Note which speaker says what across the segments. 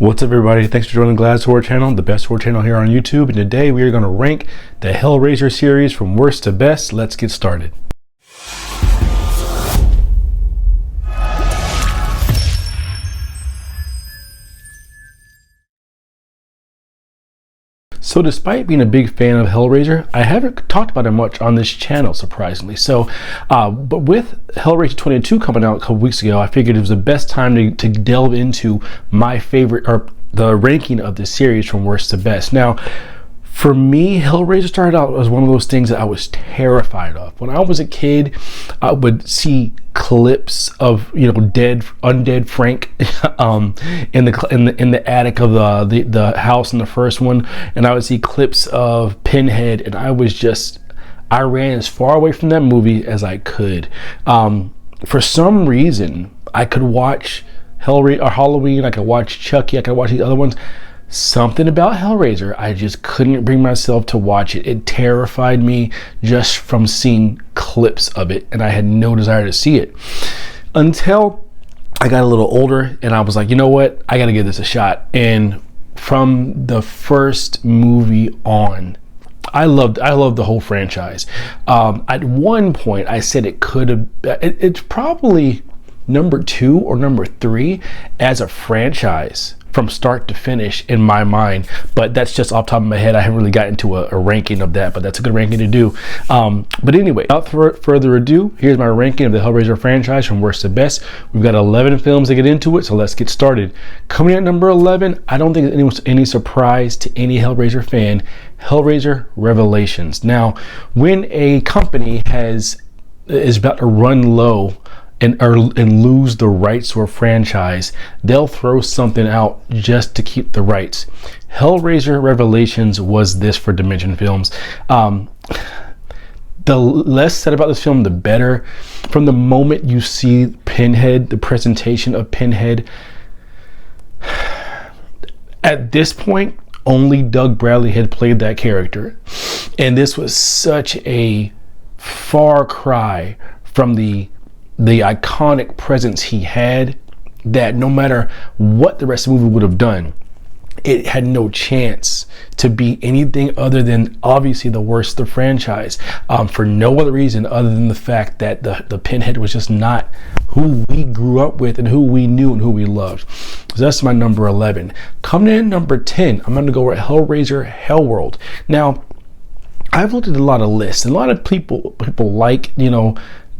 Speaker 1: What's up, everybody? Thanks for joining the Glad Horror channel, the best horror channel here on YouTube. And today we are going to rank the Hellraiser series from worst to best. Let's get started. So despite being a big fan of Hellraiser, I haven't talked about it much on this channel, surprisingly. But with Hellraiser 22 coming out a couple weeks ago, I figured it was the best time to delve into my favorite, or the ranking of this series from worst to best. Now, for me, Hellraiser started out as one of those things that I was terrified of. When I was a kid, I would see clips of undead Frank in the attic of the house in the first one, and I would see clips of Pinhead, and I ran as far away from that movie as I could. For some reason, I could watch Hellraiser or Halloween, I could watch Chucky, I could watch these other ones. Something about Hellraiser, I just couldn't bring myself to watch it. It terrified me just from seeing clips of it, and I had no desire to see it until I got a little older, and I was like, you know what, I gotta give this a shot. And from the first movie on, I loved the whole franchise. At one point I said it could have, it's probably number 2 or number 3 as a franchise from start to finish in my mind, but that's just off the top of my head. I haven't really gotten into a ranking of that, but that's a good ranking to do. But anyway, without further ado, here's my ranking of the Hellraiser franchise from worst to best. We've got 11 films to get into it, so let's get started. Coming in at number 11, I don't think it's any surprise to any Hellraiser fan, Hellraiser Revelations. Now, when a company is about to run low and lose the rights to a franchise, they'll throw something out just to keep the rights. Hellraiser Revelations was this for Dimension Films. The less said about this film, the better. From the moment you see Pinhead, the presentation of Pinhead, at this point, only Doug Bradley had played that character. And this was such a far cry from the iconic presence he had, that no matter what the rest of the movie would have done, it had no chance to be anything other than obviously the worst of the franchise, for no other reason other than the fact that the Pinhead was just not who we grew up with and who we knew and who we loved. So that's my number 11. Coming in number 10, I'm going to go with Hellraiser Hellworld. Now, I've looked at a lot of lists, and a lot of people like,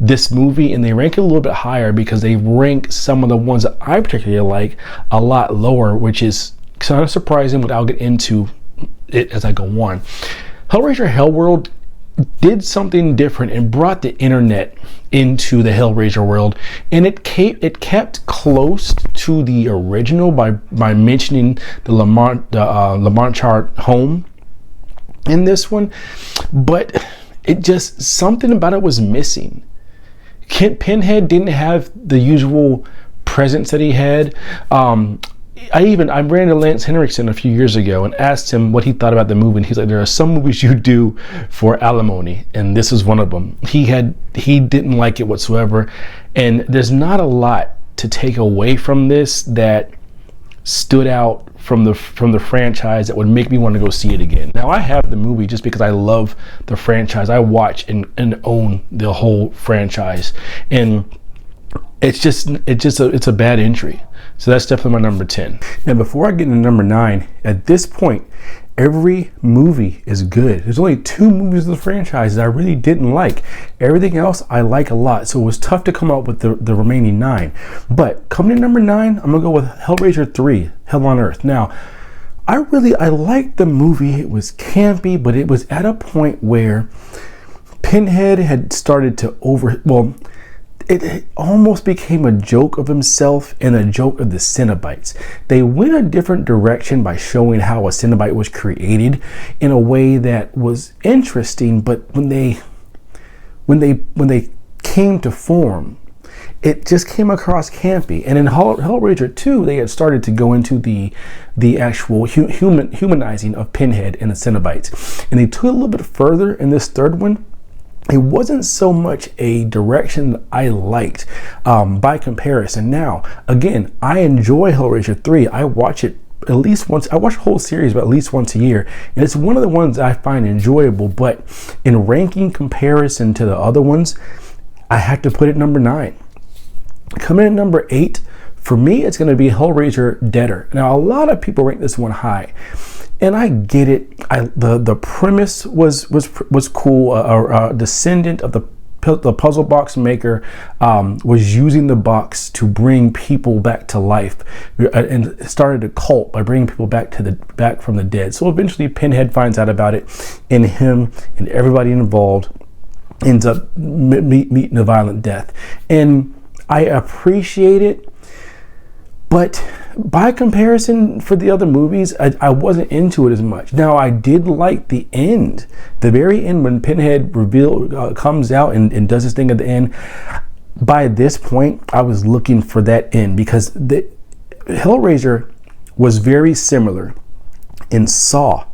Speaker 1: this movie, and they rank it a little bit higher because they rank some of the ones that I particularly like a lot lower, which is kind of surprising, but I'll get into it as I go on. Hellraiser Hellworld did something different and brought the internet into the Hellraiser world, and it kept close to the original by mentioning the Lamanchart home in this one, but it just, something about it was missing. Pinhead didn't have the usual presence that he had. I ran into Lance Henriksen a few years ago and asked him what he thought about the movie, and he's like, there are some movies you do for alimony, and this is one of them. He didn't like it whatsoever, and there's not a lot to take away from this that stood out from the franchise that would make me want to go see it again. Now, I have the movie just because I love the franchise. I watch and own the whole franchise, and it's a bad entry. So that's definitely my number 10. Now, before I get into number 9, at this point, every movie is good. There's only 2 movies of the franchise that I really didn't like. Everything else I like a lot, so it was tough to come up with the remaining 9. But coming in number 9, I'm gonna go with Hellraiser 3, Hell on Earth. Now, I liked the movie. It was campy, but it was at a point where Pinhead had started to it almost became a joke of himself and a joke of the Cenobites. They went a different direction by showing how a Cenobite was created in a way that was interesting, but when they came to form, it just came across campy. And in Hellraiser 2, they had started to go into the actual humanizing of Pinhead and the Cenobites, and they took it a little bit further in this third one. It wasn't so much a direction that I liked by comparison. Now, again, I enjoy Hellraiser 3. I watch it at least once. I watch the whole series, but at least once a year, and it's one of the ones I find enjoyable. But in ranking comparison to the other ones, I have to put it number 9. Coming in number 8 for me, it's going to be Hellraiser Deader. Now, a lot of people rank this one high, and I get it. The premise was cool. A descendant of the puzzle box maker was using the box to bring people back to life, and started a cult by bringing people back from the dead. So eventually Pinhead finds out about it, and him and everybody involved ends up meeting a violent death. And I appreciate it, but by comparison for the other movies, I wasn't into it as much. Now, I did like the end, the very end, when Pinhead comes out and does his thing at the end. By this point, I was looking for that end, because the Hellraiser was very similar in Saw,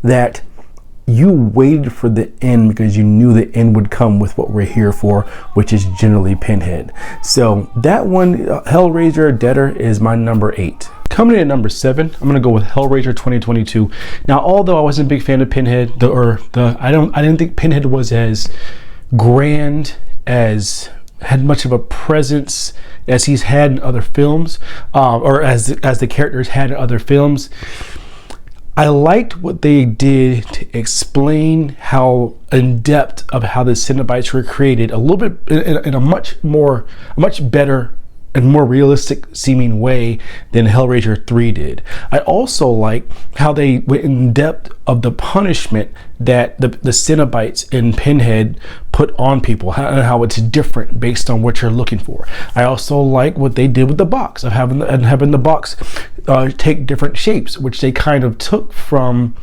Speaker 1: that you waited for the end because you knew the end would come with what we're here for, which is generally Pinhead. So that one, Hellraiser Deader, is my number 8. Coming in at number 7, I'm gonna go with Hellraiser 2022. Now, although I wasn't a big fan of Pinhead, I didn't think Pinhead was as grand, as had much of a presence as he's had in other films, or as the characters had in other films. I liked what they did to explain how in depth of how the Cenobites were created, a little bit in a much better and more realistic seeming way than Hellraiser 3 did. I also like how they went in depth of the punishment that the Cenobites in Pinhead put on people, how it's different based on what you're looking for. I also like what they did with the box, of having the box take different shapes, which they kind of took from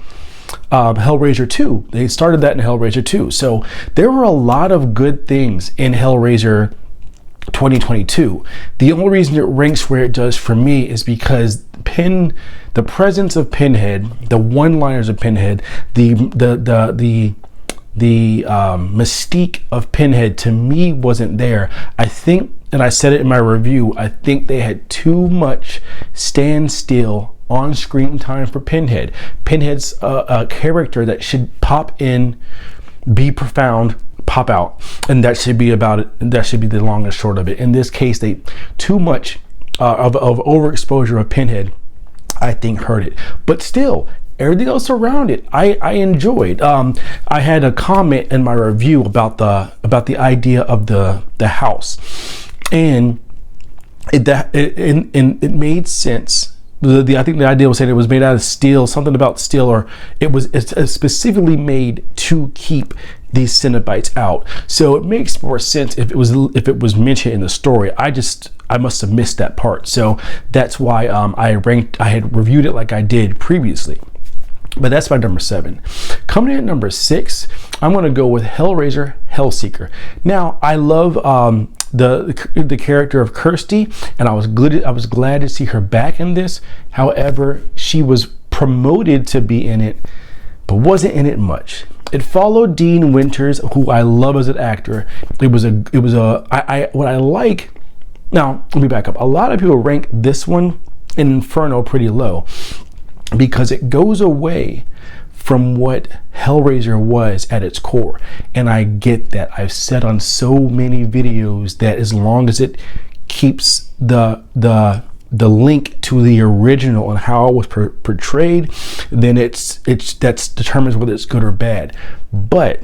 Speaker 1: Hellraiser 2. They started that in Hellraiser 2. So there were a lot of good things in Hellraiser 2022. The only reason it ranks where it does for me is because the presence of Pinhead, the one-liners of Pinhead, the mystique of Pinhead to me wasn't there. I think, and I said it in my review, I think they had too much standstill on screen time for Pinhead. Pinhead's a character that should pop in, be profound, pop out, and that should be about it. That should be the long and short of it. In this case, they too much of overexposure of Pinhead, I think, hurt it. But still, everything else around it, I enjoyed. I had a comment in my review about the idea of the house, and it made sense. I think the idea was saying it was made out of steel, something about steel, or it's specifically made to keep these Cenobites out. So it makes more sense if it was mentioned in the story. I must have missed that part. So that's why I had reviewed it like I did previously. But that's my number 7. Coming in at number 6, I'm going to go with Hellraiser Hellseeker. Now, I love the character of Kirsty, and I was glad to see her back in this. However, she was promoted to be in it, but wasn't in it much. It followed Dean Winters, who I love as an actor. What I like. Now, let me back up. A lot of people rank this one in Inferno pretty low, because it goes away from what Hellraiser was at its core. And I get that. I've said on so many videos that as long as it keeps the link to the original and how it was portrayed, then that's determines whether it's good or bad. But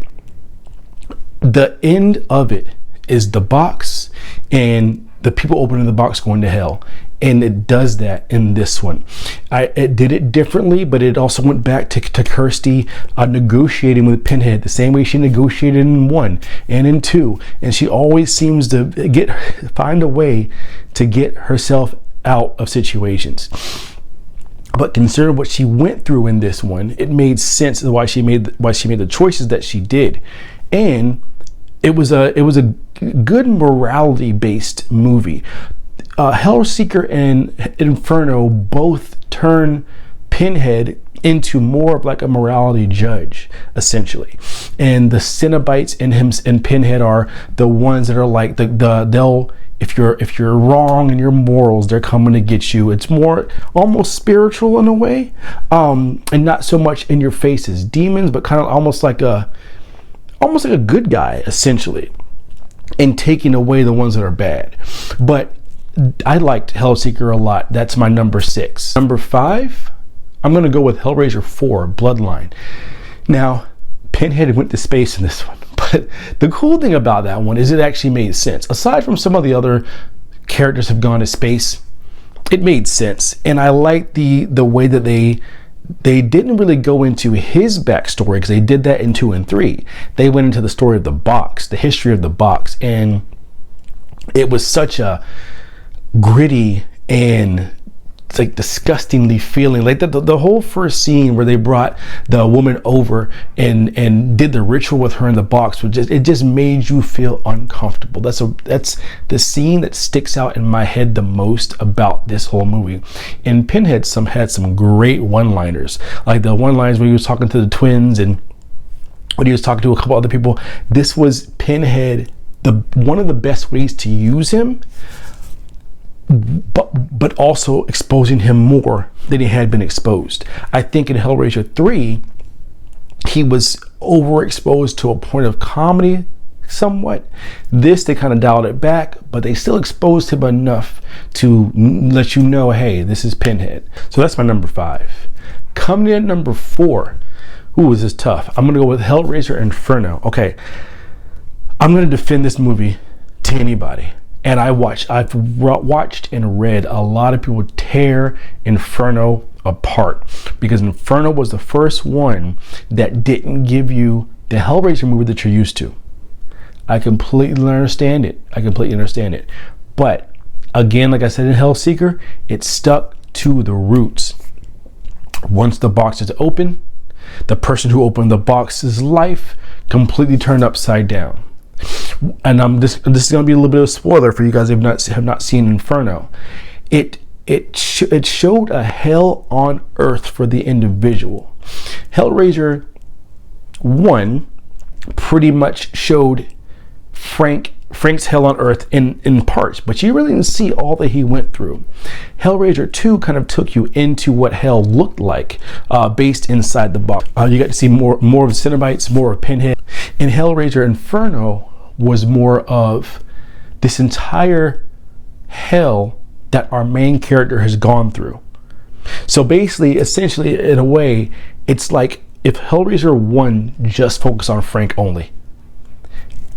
Speaker 1: the end of it is the box and the people opening the box going to hell. And it does that in this one. It did it differently, but it also went back to Kirsty negotiating with Pinhead the same way she negotiated in 1 and in 2. And she always seems to find a way to get herself out of situations. But considering what she went through in this one, it made sense why she made the choices that she did. And it was a good morality based movie. Hellseeker and Inferno both turn Pinhead into more of like a morality judge, essentially. And the Cenobites and Pinhead are the ones that are like they'll if you're wrong in your morals, they're coming to get you. It's more almost spiritual in a way, and not so much in your face as demons, but kind of almost like a good guy essentially, and taking away the ones that are bad. But I liked Hellseeker a lot. That's my number 6. Number 5, I'm gonna go with Hellraiser 4, Bloodline. Now, Pinhead went to space in this one. But the cool thing about that one is it actually made sense. Aside from some of the other characters have gone to space, it made sense. And I like the way that they didn't really go into his backstory, because they did that in 2 and 3. They went into the story of the box, the history of the box. And it was such a gritty and it's like disgustingly feeling like the whole first scene where they brought the woman over and did the ritual with her in the box was just made you feel uncomfortable. That's the scene that sticks out in my head the most about this whole movie. And Pinhead had some great one-liners, like the one-liners when he was talking to the twins and when he was talking to a couple other people. This was Pinhead, one of the best ways to use him, but also exposing him more than he had been exposed. I think in Hellraiser 3, he was overexposed to a point of comedy somewhat. This, they kind of dialed it back, but they still exposed him enough to let you know, hey, this is Pinhead. So that's my number 5. Coming in at number 4, ooh, this is tough. I'm gonna go with Hellraiser Inferno. Okay, I'm gonna defend this movie to anybody. And I've watched and read a lot of people tear Inferno apart, because Inferno was the first one that didn't give you the Hellraiser movie that you're used to. I completely understand it. But again, like I said in Hellseeker, it stuck to the roots. Once the box is open, the person who opened the box's life completely turned upside down. And this is going to be a little bit of a spoiler for you guys who have not seen Inferno. It showed a hell on earth for the individual. Hellraiser 1 pretty much showed Frank's hell on earth in parts, but you really didn't see all that he went through. Hellraiser 2 kind of took you into what hell looked like, based inside the box. You got to see more of the Cenobites, more of Pinhead. And Hellraiser Inferno was more of this entire hell that our main character has gone through. So basically, essentially, in a way, it's like if Hellraiser 1 just focused on Frank only.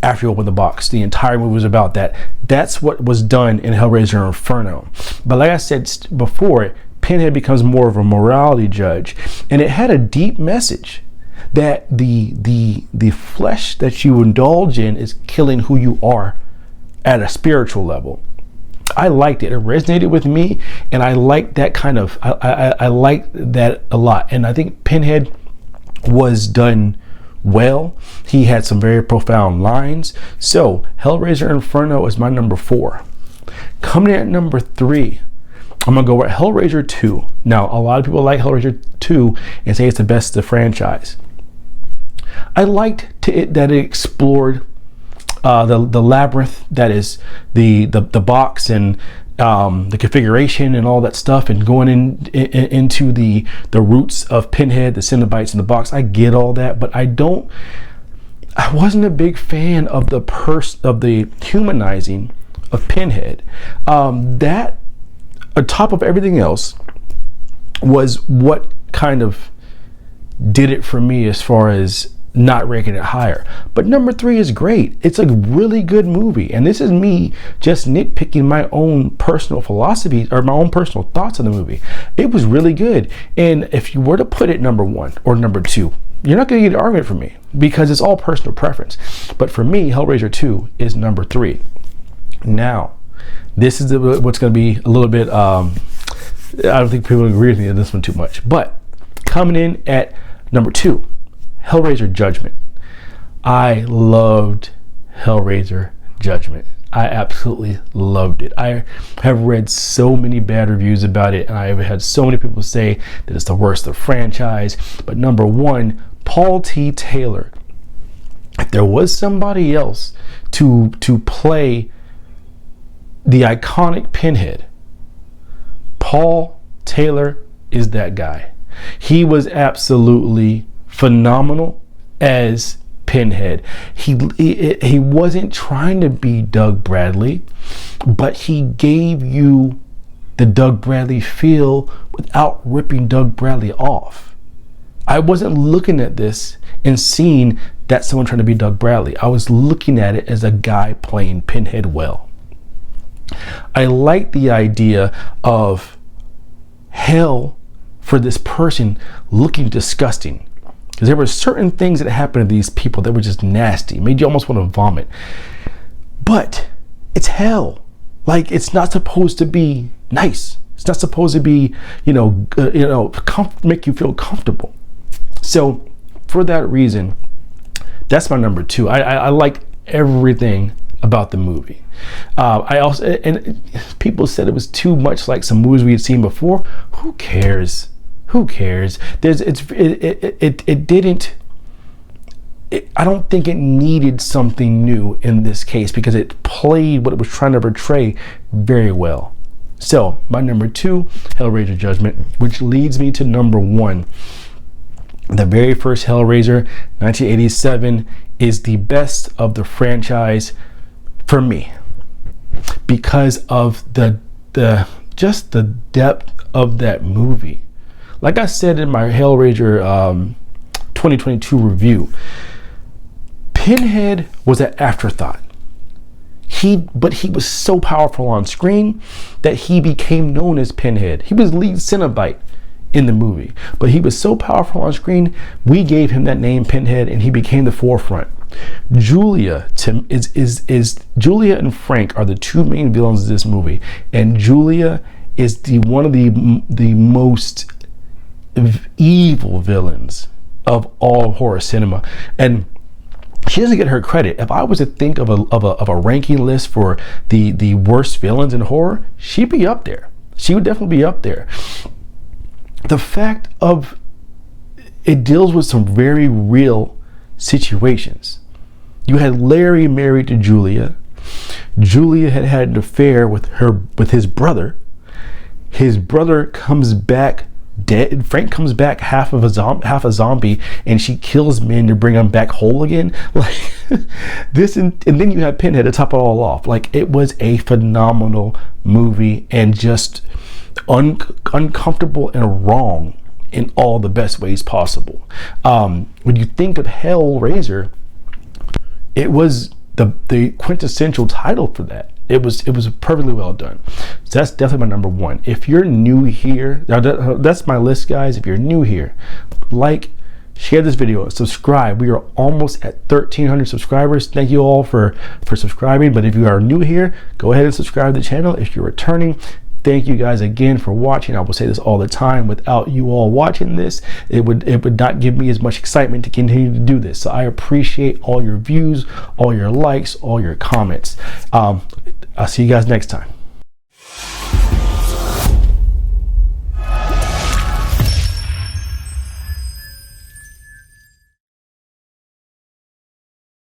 Speaker 1: After you open the box, the entire movie was about that. That's what was done in Hellraiser Inferno. But like I said before, Pinhead becomes more of a morality judge, and it had a deep message that the flesh that you indulge in is killing who you are at a spiritual level. I liked it. It resonated with me, and I liked that kind of, I liked that a lot. And I think Pinhead was done well. He had some very profound lines. So Hellraiser Inferno is my number 4. Coming in at number 3, I'm gonna go with Hellraiser 2. Now, a lot of people like Hellraiser 2 and say it's the best of the franchise. I liked that it explored the labyrinth that is the box and the configuration and all that stuff, and going into the roots of Pinhead, the Cenobites, and the box. I get all that, but I wasn't a big fan of the humanizing of Pinhead. That, on top of everything else, was what kind of did it for me as far as not ranking it higher. But number 3 is great. It's a really good movie, and this is me just nitpicking my own personal philosophy or my own personal thoughts on the movie. It was really good, and if you were to put it number 1 or number 2, you're not going to get an argument from me, because it's all personal preference. But for me, Hellraiser 2 is number 3. Now, this is what's going to be a little bit, I don't think people agree with me on this one too much, but coming in at number 2, Hellraiser Judgment. I loved Hellraiser Judgment. I absolutely loved it. I have read so many bad reviews about it, and I have had so many people say that it's the worst of the franchise. But number 1, Paul T. Taylor. If there was somebody else to play the iconic Pinhead. Paul Taylor is that guy. He was absolutely phenomenal as Pinhead. He wasn't trying to be Doug Bradley, but he gave you the Doug Bradley feel without ripping Doug Bradley off. I wasn't looking at this and seeing that someone trying to be Doug Bradley. I was looking at it as a guy playing Pinhead well. I like the idea of hell for this person looking disgusting, because there were certain things that happened to these people that were just nasty, made you almost want to vomit. But it's hell. Like, it's not supposed to be nice. It's not supposed to be, make you feel comfortable. So for that reason, that's my number 2. I like everything about the movie. I also, and people said it was too much like some movies we had seen before. Who cares? Who cares? It didn't. I don't think it needed something new in this case, because it played what it was trying to portray very well. So my number 2, Hellraiser Judgment, which leads me to number 1. The very first Hellraiser, 1987, is the best of the franchise for me, because of the depth of that movie. Like I said in my Hellraiser 2022 review, Pinhead was an afterthought. But he was so powerful on screen that he became known as Pinhead. He was lead Cenobite in the movie, but he was so powerful on screen, we gave him that name Pinhead, and he became the forefront. Julia Julia and Frank are the 2 main villains of this movie, and Julia is one of the most evil villains of all horror cinema, and she doesn't get her credit. If I was to think of a ranking list for the worst villains in horror, she'd be up there. She would definitely be up there. The fact of it deals with some very real situations. You had Larry married to Julia. Julia had had an affair with his brother. His brother comes back dead. Frank comes back half a zombie, and she kills men to bring him back whole again. Like this, and then you have Pinhead to top it all off. Like, it was a phenomenal movie, and just uncomfortable and wrong in all the best ways possible. When you think of Hellraiser, it was the quintessential title for that. It was perfectly well done. So that's definitely my number 1. If you're new here, that's my list, guys. If you're new here, share this video, subscribe. We are almost at 1,300 subscribers. Thank you all for subscribing. But if you are new here, go ahead and subscribe to the channel. If you're returning, thank you guys again for watching. I will say this all the time. Without you all watching this, it would not give me as much excitement to continue to do this. So I appreciate all your views, all your likes, all your comments. I'll see you guys next time.